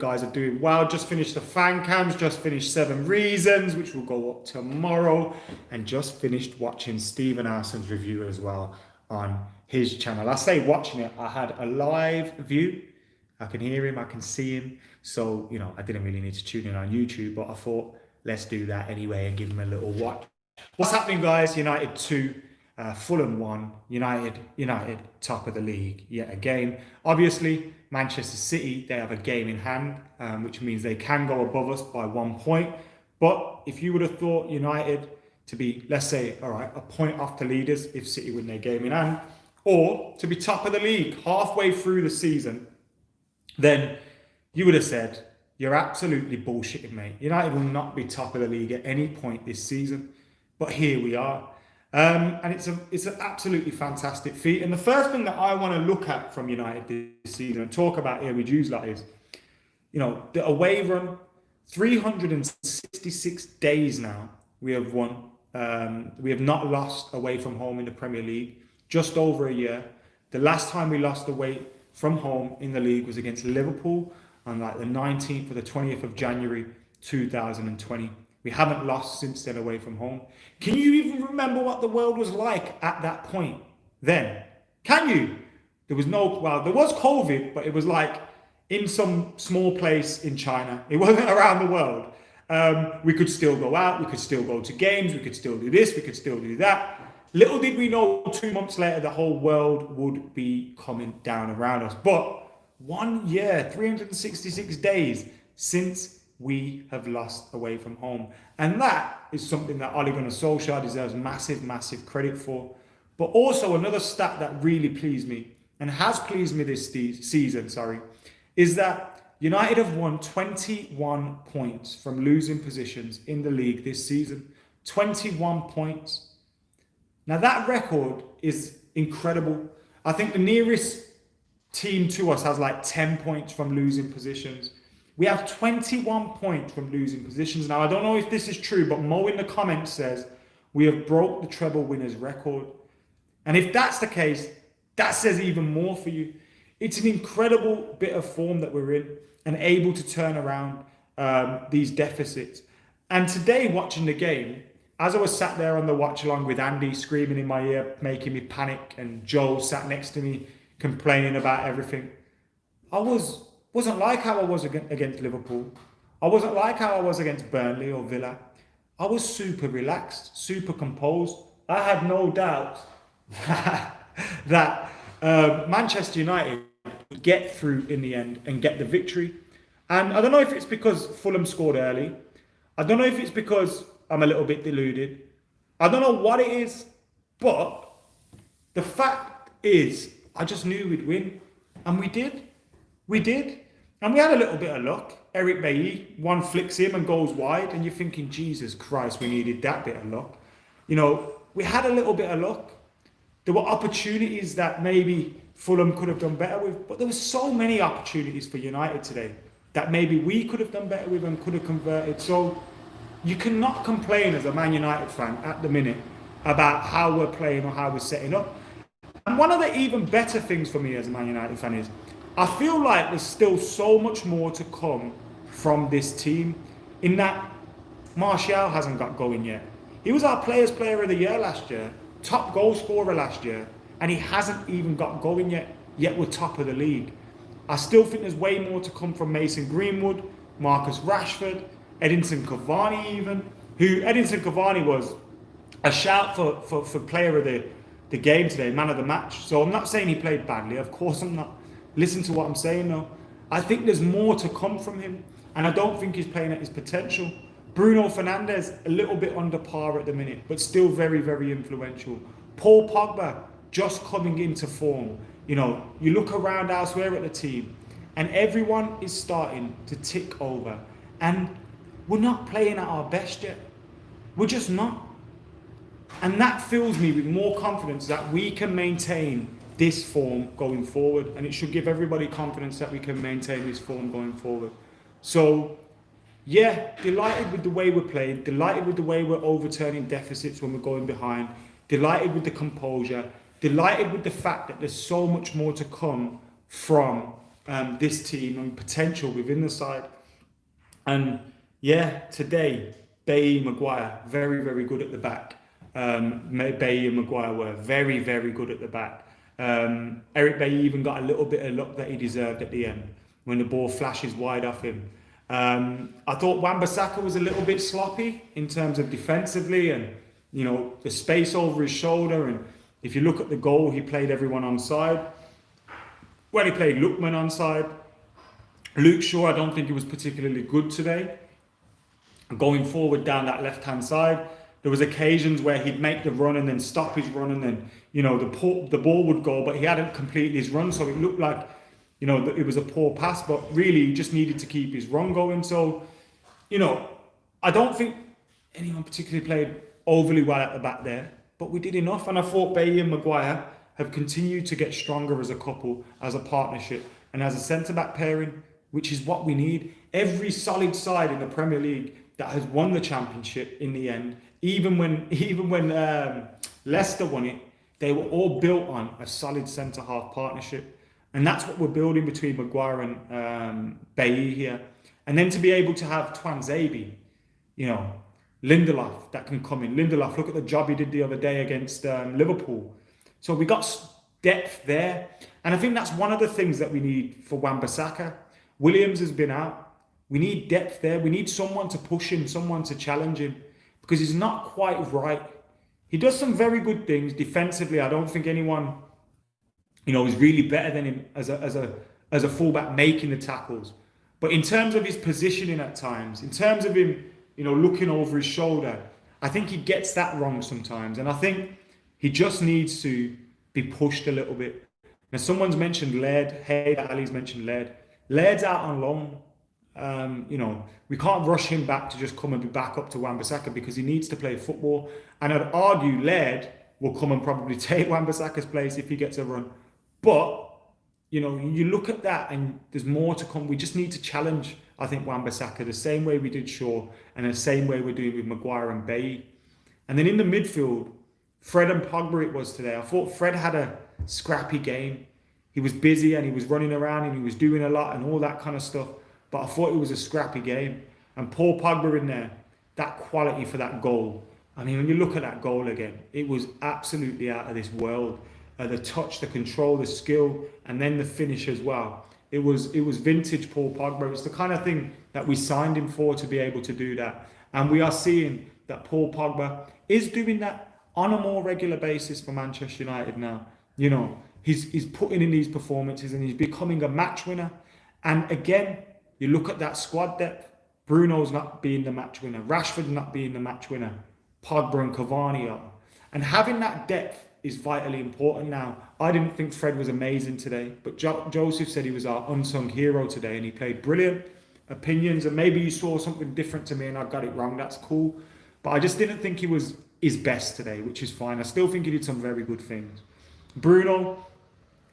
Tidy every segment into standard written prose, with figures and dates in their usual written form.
guys are doing well. Just finished the fan cams, just finished 7 Reasons, which will go up tomorrow, and just finished watching Stephen Arson's review as well on his channel. I say watching it, I had a live view. I can hear him, I can see him. So, I didn't really need to tune in on YouTube, but I thought, let's do that anyway and give him a little watch. What's happening, guys? United 2, Fulham 1, United top of the league yet again. Obviously, Manchester City, they have a game in hand, which means they can go above us by 1 point. But if you would have thought United to be, let's say, all right, a point off the leaders if City win their game in hand, or to be top of the league halfway through the season, then you would have said, you're absolutely bullshitting, mate. United will not be top of the league at any point this season. But here we are. And it's an absolutely fantastic feat. And the first thing that I want to look at from United this season and talk about here with you lot is, the away run, 366 days now we have won. We have not lost away from home in the Premier League, just over a year. The last time we lost away from home in the league was against Liverpool on the 19th or the 20th of January 2020. We haven't lost since then away from home. Can you even remember what the world was like at that point then? Can you? There was COVID, but it was like in some small place in China. It wasn't around the world. We could still go out, we could still go to games, we could still do this, we could still do that. Little did we know 2 months later the whole world would be coming down around us. But 1 year, 366 days since we have lost away from home. And that is something that Ole Gunnar Solskjaer deserves massive, massive credit for. But also another stat that really pleased me, and has pleased me this season, is that United have won 21 points from losing positions in the league this season. 21 points. Now that record is incredible. I think the nearest team to us has 10 points from losing positions. We have 21 points from losing positions. Now, I don't know if this is true, but Mo in the comments says we have broke the treble winners record. And if that's the case, that says even more for you. It's an incredible bit of form that we're in and able to turn around these deficits. And today, watching the game, as I was sat there on the watch along with Andy screaming in my ear, making me panic, and Joe sat next to me complaining about everything, I wasn't like how I was against Liverpool. I wasn't like how I was against Burnley or Villa. I was super relaxed, super composed. I had no doubt that Manchester United would get through in the end and get the victory. And I don't know if it's because Fulham scored early. I don't know if it's because I'm a little bit deluded. I don't know what it is, but the fact is, I just knew we'd win. And we did. We did. And we had a little bit of luck. Eric Bailly, one flicks him and goes wide, and you're thinking, Jesus Christ, we needed that bit of luck. We had a little bit of luck. There were opportunities that maybe Fulham could have done better with, but there were so many opportunities for United today that maybe we could have done better with and could have converted. So you cannot complain as a Man United fan at the minute about how we're playing or how we're setting up. And one of the even better things for me as a Man United fan is I feel like there's still so much more to come from this team, in that Martial hasn't got going yet. He was our Players' Player of the Year last year, top goal scorer last year, and he hasn't even got going yet we're top of the league. I still think there's way more to come from Mason Greenwood, Marcus Rashford, Edinson Cavani even, who Edinson Cavani was a shout for player of the game today, man of the match. So I'm not saying he played badly, of course I'm not. Listen to what I'm saying though. I think there's more to come from him, and I don't think he's playing at his potential. Bruno Fernandes, a little bit under par at the minute, but still very, very influential. Paul Pogba, just coming into form. You look around elsewhere at the team, and everyone is starting to tick over. And we're not playing at our best yet. We're just not. And that fills me with more confidence that we can maintain this form going forward, and it should give everybody confidence that we can maintain this form going forward. So yeah, delighted with the way we're playing, delighted with the way we're overturning deficits when we're going behind, delighted with the composure, delighted with the fact that there's so much more to come from this team and potential within the side. And yeah, today, Bailly, Maguire, very, very good at the back. Bailly and Maguire were very, very good at the back. Eric Bailly even got a little bit of luck that he deserved at the end when the ball flashes wide off him. I thought Wan-Bissaka was a little bit sloppy in terms of defensively and, you know, the space over his shoulder. And if you look at the goal, he played everyone onside. When he played Lookman onside, Luke Shaw, I don't think he was particularly good today. Going forward down that left-hand side, there was occasions where he'd make the run and then stop his run, and then, you know, the ball would go, but he hadn't completed his run, so it looked like, you know, it was a poor pass, but really he just needed to keep his run going. So, you know, I don't think anyone particularly played overly well at the back there, but we did enough, and I thought Bailly and Maguire have continued to get stronger as a couple, as a partnership, and as a centre-back pairing, which is what we need. Every solid side in the Premier League that has won the Championship in the end, even when Leicester won it, they were all built on a solid centre-half partnership. And that's what we're building between Maguire and Bailly here. And then to be able to have Twanzebe, you know, Lindelof that can come in. Lindelof, look at the job he did the other day against Liverpool. So we got depth there. And I think that's one of the things that we need for Wan-Bissaka. Williams has been out. We need depth there. We need someone to push him, someone to challenge him, because he's not quite right. He does some very good things defensively. I don't think anyone, you know, is really better than him as a fullback making the tackles. But in terms of his positioning at times, in terms of him, you know, looking over his shoulder, I think he gets that wrong sometimes. And I think he just needs to be pushed a little bit. Now, someone's mentioned Laird. Hey, Ali's mentioned Laird. Laird's out on loan. You know, we can't rush him back to just come and be back up to Wan-Bissaka because he needs to play football. And I'd argue Laird will come and probably take Wan-Bissaka's place if he gets a run. But, you know, you look at that and there's more to come. We just need to challenge, I think, Wan-Bissaka the same way we did Shaw and the same way we're doing with Maguire and Bailly. And then in the midfield, Fred and Pogba it was today. I thought Fred had a scrappy game. He was busy and he was running around and he was doing a lot and all that kind of stuff. But I thought it was a scrappy game. And Paul Pogba in there, that quality for that goal. I mean, when you look at that goal again, it was absolutely out of this world. The touch, the control, the skill, and then the finish as well. It was vintage Paul Pogba. It's the kind of thing that we signed him for, to be able to do that. And we are seeing that Paul Pogba is doing that on a more regular basis for Manchester United now. You know, he's putting in these performances and he's becoming a match winner. And again, you look at that squad depth, Bruno's not being the match winner, Rashford's not being the match winner, Pogba and Cavani are. And having that depth is vitally important now. I didn't think Fred was amazing today, but Joseph said he was our unsung hero today and he played brilliant. Opinions, and maybe you saw something different to me and I got it wrong, that's cool. But I just didn't think he was his best today, which is fine. I still think he did some very good things. Bruno,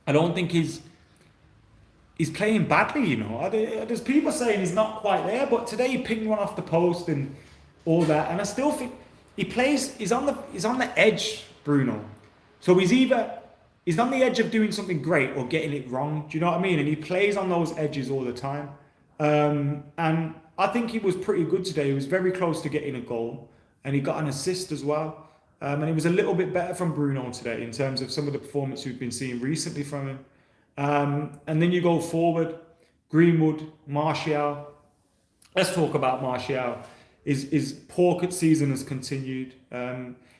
I don't think he's playing badly, you know. There's people saying he's not quite there, but today he pinged one off the post and all that. And I still think he's on the edge, Bruno. So he's on the edge of doing something great or getting it wrong. Do you know what I mean? And he plays on those edges all the time. And I think he was pretty good today. He was very close to getting a goal, and he got an assist as well. And he was a little bit better from Bruno today in terms of some of the performance we've been seeing recently from him. And then you go forward, Greenwood, Martial. Let's talk about Martial. His poor season has continued.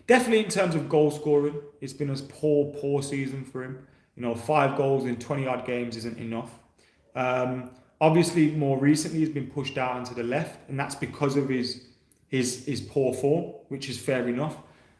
Definitely in terms of goal scoring, it's been a poor season for him. You know, 5 goals in 20-odd games isn't enough. Obviously, more recently, he's been pushed out onto the left, and that's because of his poor form, which is fair enough.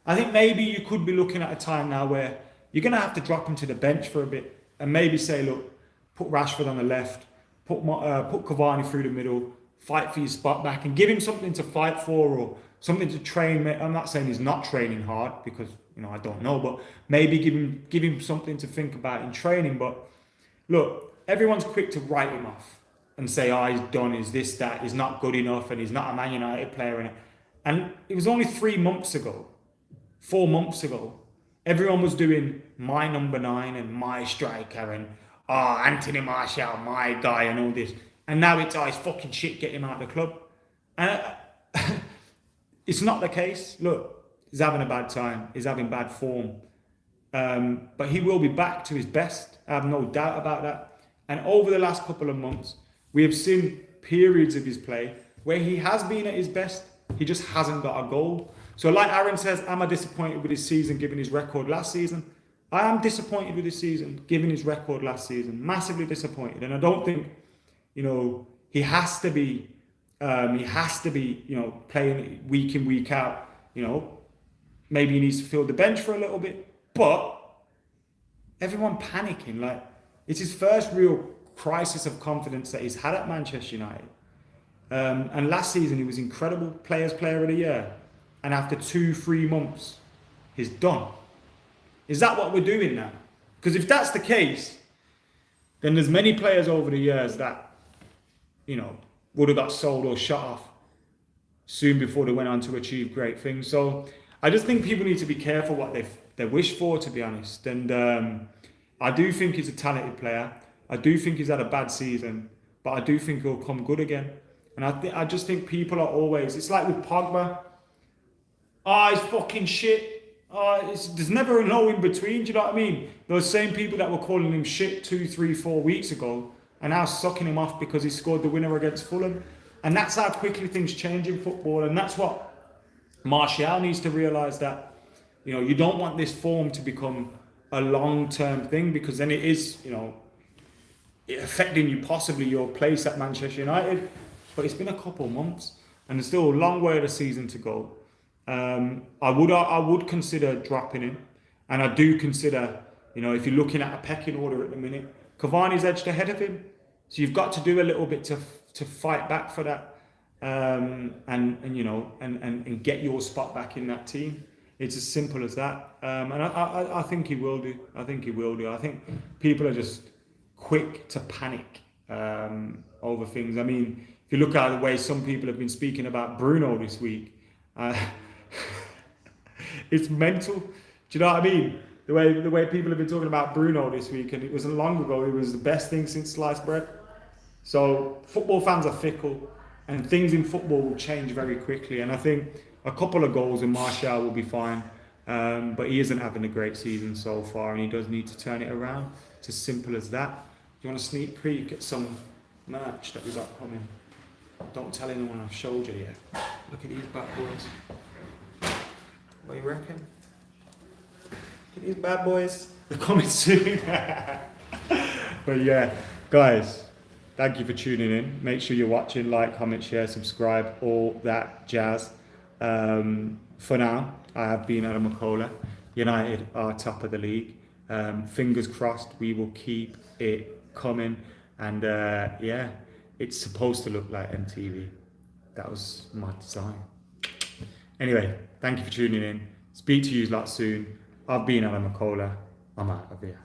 I think maybe you could be looking at a time now where you're going to have to drop him to the bench for a bit and maybe say, look, put Rashford on the left, put Cavani through the middle, fight for your spot back and give him something to fight for or something to train. I'm not saying he's not training hard because, you know, I don't know, but maybe give him something to think about in training. But look, everyone's quick to write him off and say, oh, he's done, he's this, that, he's not good enough and he's not a Man United player. And it was only 4 months ago, everyone was doing my number 9 and my striker and, oh, Anthony Martial, my guy, and all this. And now it's, oh, it's fucking shit, get him out of the club. And it's not the case. Look, he's having a bad time. He's having bad form. But he will be back to his best. I have no doubt about that. And over the last couple of months, we have seen periods of his play where he has been at his best. He just hasn't got a goal. So like Aaron says, am I disappointed with his season given his record last season? I am disappointed with his season given his record last season. Massively disappointed. And I don't think, he has to be, playing week in, week out. Maybe he needs to fill the bench for a little bit. But everyone panicking. Like, it's his first real crisis of confidence that he's had at Manchester United. And last season he was incredible, player of the year. And after 2-3 months, he's done. Is that what we're doing now? Because if that's the case, then there's many players over the years that, would have got sold or shut off soon before they went on to achieve great things. So I just think people need to be careful what they wish for, to be honest. And I do think he's a talented player. I do think he's had a bad season, but I do think he'll come good again. And I just think people are always, it's like with Pogba. Oh, he's fucking shit. Oh, there's never a no in between. Do you know what I mean? Those same people that were calling him shit 2, 3, 4 weeks ago are now sucking him off because he scored the winner against Fulham. And that's how quickly things change in football. And that's what Martial needs to realise, that, you don't want this form to become a long-term thing, because then it is, affecting you, possibly your place at Manchester United. But it's been a couple of months and there's still a long way of the season to go. I would consider dropping him, and I do consider, if you're looking at a pecking order at the minute, Cavani's edged ahead of him, so you've got to do a little bit to fight back for that, and get your spot back in that team. It's as simple as that, and I think he will do. I think people are just quick to panic over things. I mean, if you look at the way some people have been speaking about Bruno this week, it's mental. Do you know what I mean? The way people have been talking about Bruno this week, and it wasn't long ago, it was the best thing since sliced bread. So football fans are fickle, and things in football will change very quickly. And I think a couple of goals and Martial will be fine, but he isn't having a great season so far, and he does need to turn it around. It's as simple as that. Do you want a sneak peek at some merch that is upcoming? Don't tell anyone I've showed you yet. Look at these bad boys. What do you reckon? Look at these bad boys. They're coming soon. But yeah, guys, thank you for tuning in. Make sure you're watching, like, comment, share, subscribe, all that jazz. For now, I have been Adam McKola. United are top of the league. Fingers crossed, we will keep it coming. And yeah, it's supposed to look like MTV. That was my design. Anyway, thank you for tuning in. Speak to you lot soon. I've been Adam McKola. I'm out of here.